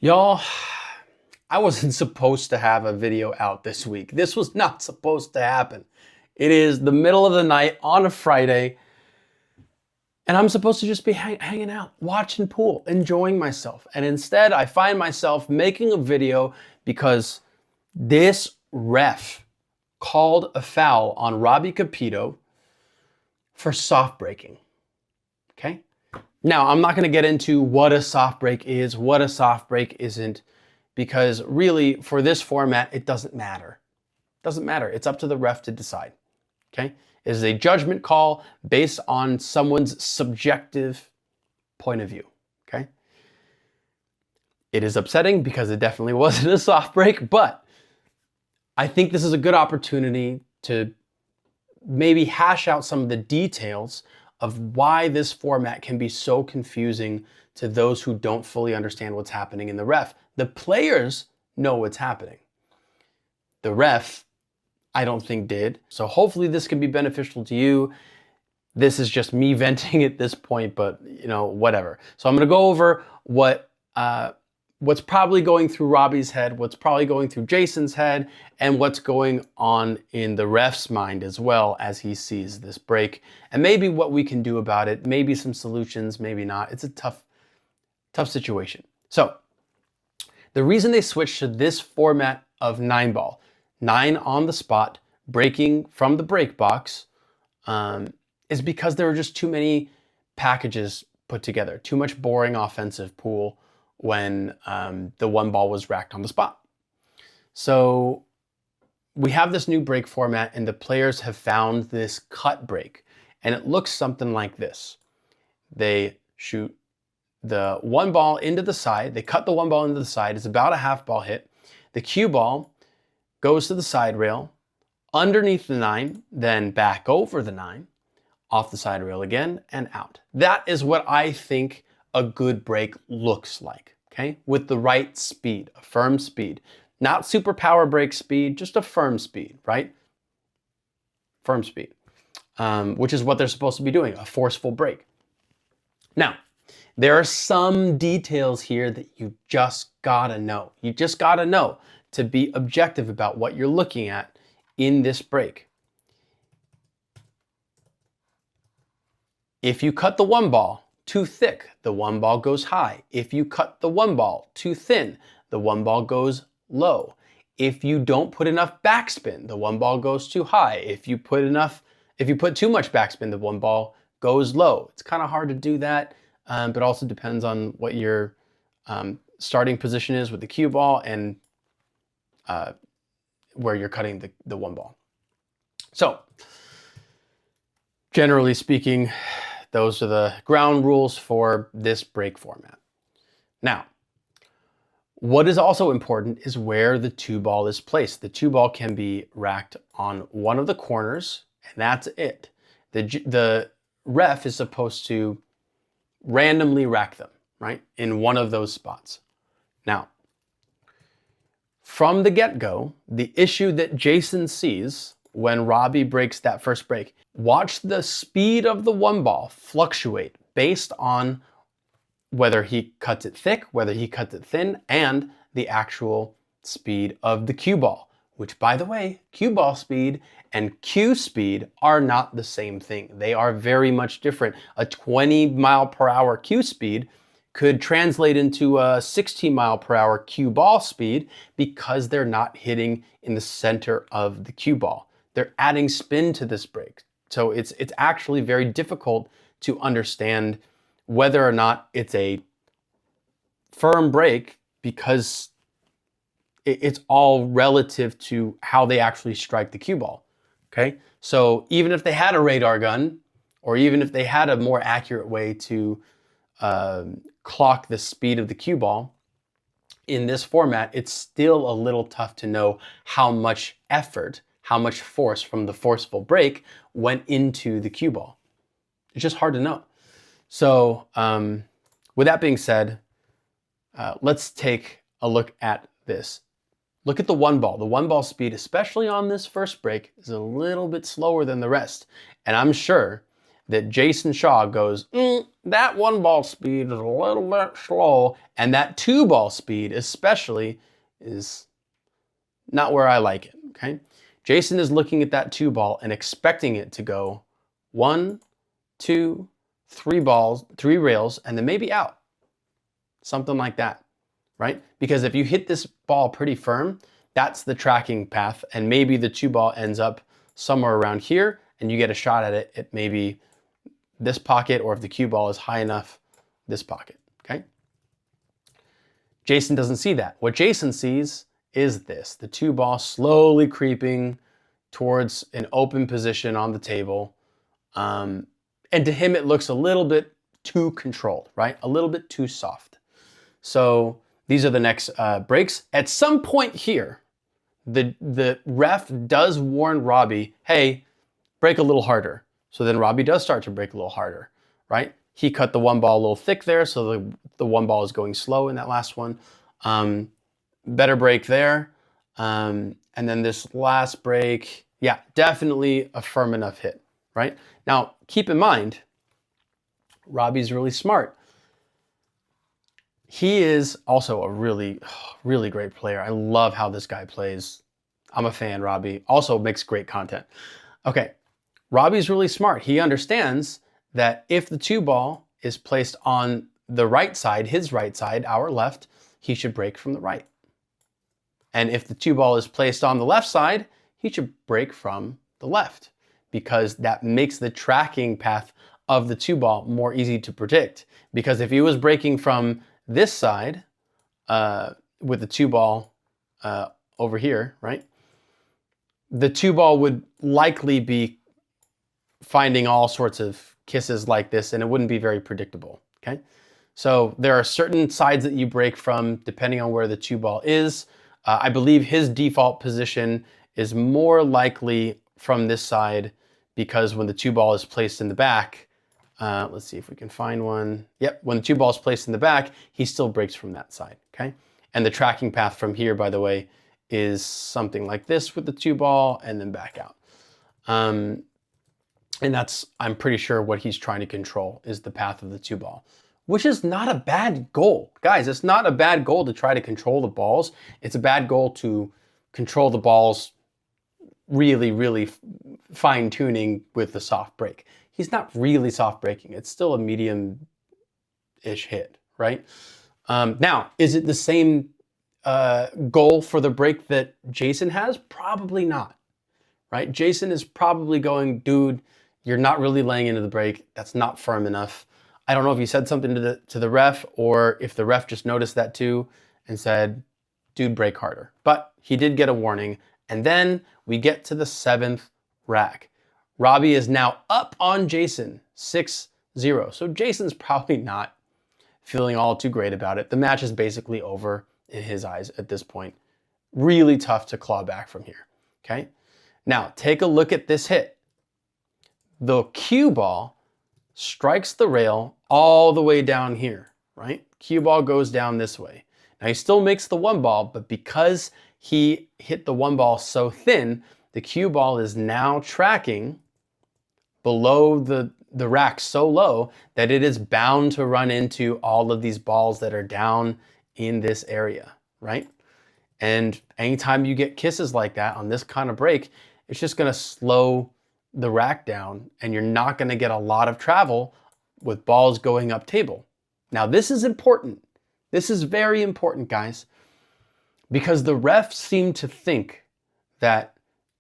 Y'all, I wasn't supposed to have a video out this week. This was not supposed to happen. It is the middle of the night on a Friday, and I'm supposed to just be hanging out, watching pool, enjoying myself. And instead, I find myself making a video because this ref called a foul on Robbie Capito for soft breaking. Okay? Now, I'm not going to get into what a soft break is, what a soft break isn't, because really, for this format, it doesn't matter. It doesn't matter. It's up to the ref to decide. Okay? It is a judgment call based on someone's subjective point of view. Okay? It is upsetting because it definitely wasn't a soft break, but I think this is a good opportunity to maybe hash out some of the details of why this format can be so confusing to those who don't fully understand what's happening in the ref. The players know what's happening. The ref, I don't think did. So hopefully this can be beneficial to you. This is just me venting at this point, but whatever. So I'm gonna go over what's probably going through Robbie's head, what's probably going through Jayson's head, and what's going on in the ref's mind as well as he sees this break, and maybe what we can do about it, maybe some solutions, maybe not. It's a tough situation. So the reason they switched to this format of 9-ball, 9 on the spot, breaking from the break box, is because there were just too many packages put together, too much boring offensive pool when the 1 ball was racked on the spot. So we have this new break format and the players have found this cut break, and it looks something like this. They shoot the 1 ball into the side, they cut the 1 ball into the side, it's about a half ball hit. The cue ball goes to the side rail, underneath the 9, then back over the 9, off the side rail again, and out. That is what I think a good break looks like, okay? With the right speed, a firm speed. Not super power break speed, just a firm speed, right? Firm speed, which is what they're supposed to be doing, a forceful break. Now, there are some details here that you just gotta know. You just gotta know to be objective about what you're looking at in this break. If you cut the 1 ball too thick, the 1 ball goes high. If you cut the 1 ball too thin, the 1 ball goes low. If you don't put enough backspin, the 1 ball goes too high. If you put too much backspin, the 1 ball goes low. It's kind of hard to do that, but also depends on what your starting position is with the cue ball and where you're cutting the 1 ball. So, generally speaking, those are the ground rules for this break format. Now, what is also important is where the 2 ball is placed. The 2 ball can be racked on one of the corners, and that's it. The ref is supposed to randomly rack them, right, in one of those spots. Now, from the get-go, the issue that Jayson sees when Robbie breaks that first break, watch the speed of the 1 ball fluctuate based on whether he cuts it thick, whether he cuts it thin, and the actual speed of the cue ball, which, by the way, cue ball speed and cue speed are not the same thing. They are very much different. A 20 mile per hour cue speed could translate into a 16 mile per hour cue ball speed because they're not hitting in the center of the cue ball. They're adding spin to this break. So it's actually very difficult to understand whether or not it's a firm break because it's all relative to how they actually strike the cue ball, okay? So even if they had a radar gun, or even if they had a more accurate way to clock the speed of the cue ball, in this format, it's still a little tough to know how much effort, how much force from the forceful break went into the cue ball. It's just hard to know. So with that being said, let's take a look at this. Look at the 1 ball. The 1 ball speed, especially on this first break, is a little bit slower than the rest. And I'm sure that Jayson Shaw goes, that 1-ball speed is a little bit slow, and that 2-ball speed especially is not where I like it, okay? Jayson is looking at that 2-ball and expecting it to go 1, 2, 3 balls, 3 rails, and then maybe out. Something like that, right? Because if you hit this ball pretty firm, that's the tracking path, and maybe the 2-ball ends up somewhere around here, and you get a shot at it at maybe this pocket, or if the cue ball is high enough, this pocket, okay? Jayson doesn't see that. What Jayson sees is this, the 2-ball slowly creeping towards an open position on the table. And to him, it looks a little bit too controlled, right? A little bit too soft. So these are the next breaks. At some point here, the ref does warn Robbie, hey, break a little harder. So then Robbie does start to break a little harder, right? He cut the 1-ball a little thick there, so the 1-ball is going slow in that last one. Better break there. And then this last break, yeah, definitely a firm enough hit, right? Now, keep in mind, Robbie's really smart. He is also a really, really great player. I love how this guy plays. I'm a fan, Robbie. Also makes great content. Okay, Robbie's really smart. He understands that if the 2-ball is placed on the right side, his right side, our left, he should break from the right. And if the 2-ball is placed on the left side, he should break from the left, because that makes the tracking path of the 2-ball more easy to predict. Because if he was breaking from this side with the 2-ball over here, right? The 2-ball would likely be finding all sorts of kisses like this, and it wouldn't be very predictable, okay? So there are certain sides that you break from depending on where the 2-ball is. I believe his default position is more likely from this side, because when the 2-ball is placed in the back, let's see if we can find one. Yep, when the 2-ball is placed in the back, he still breaks from that side, okay? And the tracking path from here, by the way, is something like this with the 2-ball and then back out. And that's, I'm pretty sure, what he's trying to control is the path of the 2-ball, which is not a bad goal. Guys, it's not a bad goal to try to control the balls. It's a bad goal to control the balls really, really fine-tuning with the soft break. He's not really soft breaking. It's still a medium-ish hit, right? Now, is it the same goal for the break that Jayson has? Probably not, right? Jayson is probably going, dude, you're not really laying into the break. That's not firm enough. I don't know if he said something to the ref, or if the ref just noticed that too and said, dude, break harder. But he did get a warning. And then we get to the 7th rack. Robbie is now up on Jayson, 6-0. So Jayson's probably not feeling all too great about it. The match is basically over in his eyes at this point. Really tough to claw back from here, okay? Now, take a look at this hit. The cue ball strikes the rail all the way down here, right? Cue ball goes down this way. Now, he still makes the 1-ball, but because he hit the 1-ball so thin, the cue ball is now tracking below the rack so low that it is bound to run into all of these balls that are down in this area, right? And anytime you get kisses like that on this kind of break, it's just gonna slow the rack down, and you're not gonna get a lot of travel with balls going up table. Now, this is important. This is very important, guys, because the refs seem to think that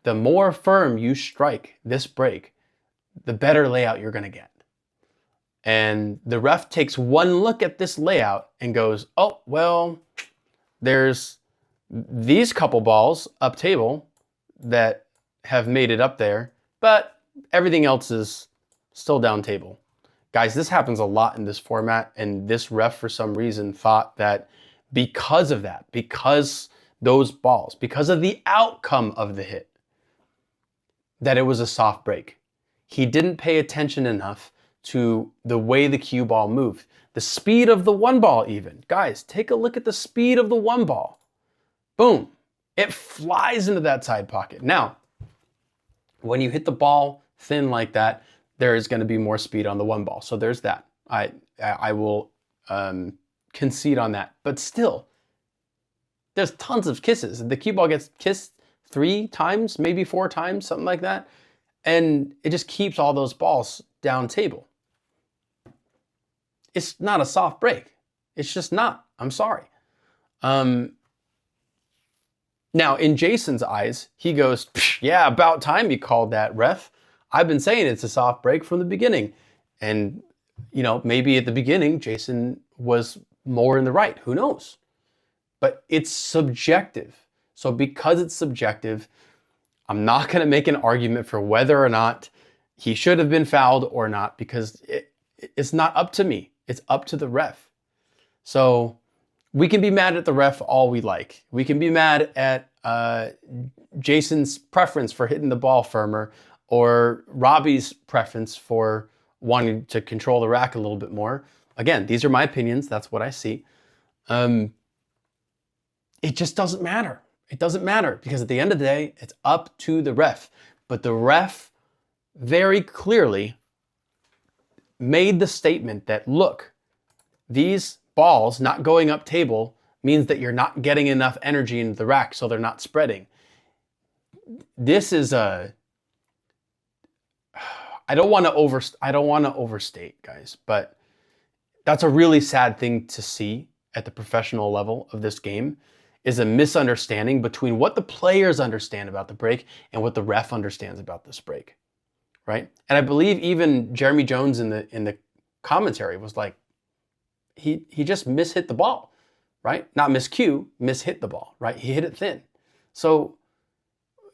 the more firm you strike this break, the better layout you're gonna get. And the ref takes one look at this layout and goes, oh, well, there's these couple balls up table that have made it up there, but everything else is still down table. Guys, this happens a lot in this format, and this ref, for some reason, thought that because of that, because those balls, because of the outcome of the hit, that it was a soft break. He didn't pay attention enough to the way the cue ball moved. The speed of the 1-ball even. Guys, take a look at the speed of the 1-ball. Boom. It flies into that side pocket. Now, when you hit the ball thin like that, there is going to be more speed on the one ball. So there's that. I will concede on that. But still, there's tons of kisses. The cue ball gets kissed 3 times, maybe 4 times, something like that. And it just keeps all those balls down table. It's not a soft break. It's just not. I'm sorry. Now, in Jayson's eyes, he goes, yeah, about time you called that, ref. I've been saying it's a soft break from the beginning. And, you know, maybe at the beginning, Jayson was more in the right. Who knows? But it's subjective. So because it's subjective, I'm not going to make an argument for whether or not he should have been fouled or not, because it's not up to me. It's up to the ref. So we can be mad at the ref all we like. We can be mad at Jayson's preference for hitting the ball firmer, or Robbie's preference for wanting to control the rack a little bit more. Again, these are my opinions. That's what I see. It just doesn't matter. It doesn't matter, because at the end of the day, it's up to the ref. But the ref very clearly made the statement that, look, these balls not going up table means that you're not getting enough energy into the rack, so they're not spreading. This is I don't want to overstate, guys, but that's a really sad thing to see at the professional level of this game, is a misunderstanding between what the players understand about the break and what the ref understands about this break, right? And I believe even Jeremy Jones in the commentary was like, he just mishit the ball, right? Not miscue, mishit the ball, right? He hit it thin. So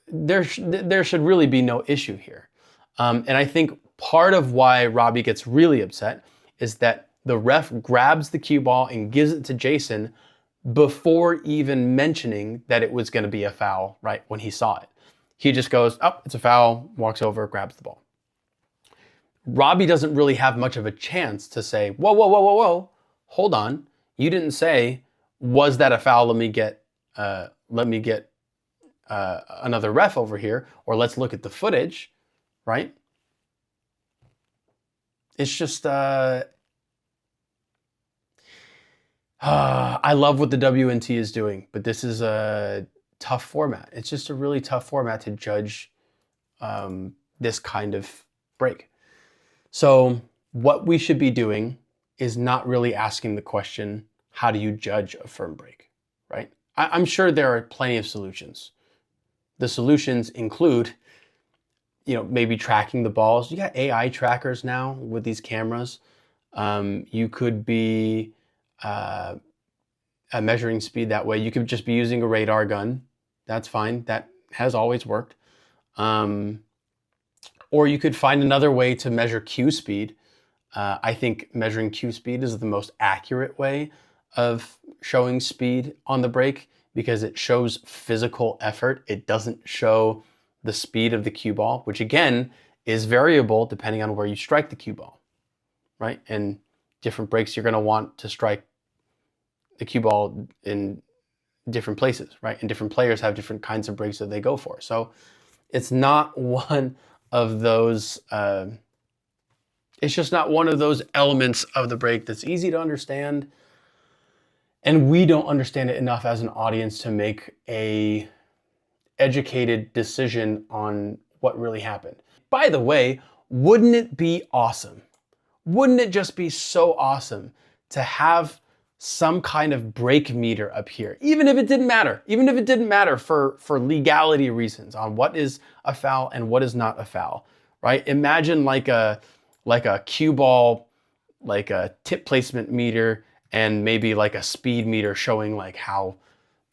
there should really be no issue here. And I think part of why Robbie gets really upset is that the ref grabs the cue ball and gives it to Jayson before even mentioning that it was going to be a foul, right? When he saw it, he just goes, oh, it's a foul, walks over, grabs the ball. Robbie doesn't really have much of a chance to say, whoa, whoa, whoa, whoa, whoa, hold on. You didn't say, was that a foul? Let me get another ref over here, or let's look at the footage, right? It's just, I love what the WNT is doing, but this is a tough format. It's just a really tough format to judge this kind of break. So what we should be doing is not really asking the question, how do you judge a firm break, right? I'm sure there are plenty of solutions. The solutions include, maybe tracking the balls. You got AI trackers now with these cameras. You could be measuring speed that way. You could just be using a radar gun. That's fine. That has always worked. Or you could find another way to measure cue speed. I think measuring cue speed is the most accurate way of showing speed on the break, because it shows physical effort. It doesn't show the speed of the cue ball, which again is variable depending on where you strike the cue ball, right? And different breaks, you're going to want to strike the cue ball in different places, right? And different players have different kinds of breaks that they go for. So it's not one of those, it's just not one of those elements of the break that's easy to understand. And we don't understand it enough as an audience to make a educated decision on what really happened. By the way, wouldn't it be awesome? Wouldn't it just be so awesome to have some kind of break meter up here, even if it didn't matter for legality reasons on what is a foul and what is not a foul, right? Imagine like a cue ball, like a tip placement meter, and maybe like a speed meter showing like how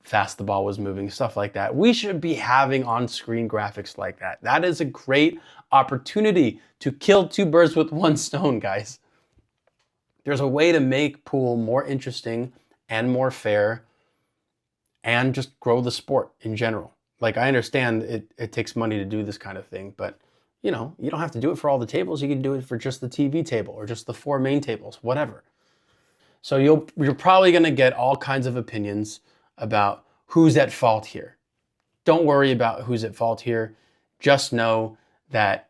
fast the ball was moving, stuff like that. We should be having on-screen graphics like that. That is a great opportunity to kill 2 birds with 1 stone, guys. There's a way to make pool more interesting and more fair and just grow the sport in general. Like, I understand it takes money to do this kind of thing, but you don't have to do it for all the tables. You can do it for just the TV table or just the 4 main tables, whatever. So you're probably going to get all kinds of opinions about who's at fault here. Don't worry about who's at fault here. Just know that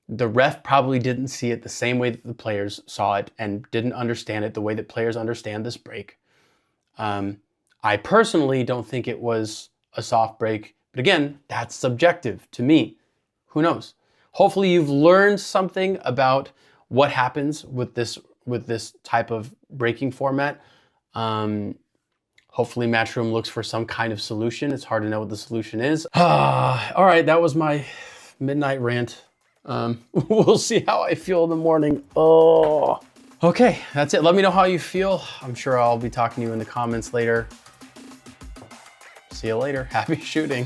The ref probably didn't see it the same way that the players saw it and didn't understand it the way that players understand this break. I personally don't think it was a soft break, but again, that's subjective to me. Who knows? Hopefully you've learned something about what happens with this type of breaking format. Hopefully Matchroom looks for some kind of solution. It's hard to know what the solution is. All right, that was my midnight rant. We'll see how I feel in the morning. Oh, okay, that's it. Let me know how you feel. I'm sure I'll be talking to you in the comments later. See you later. Happy shooting.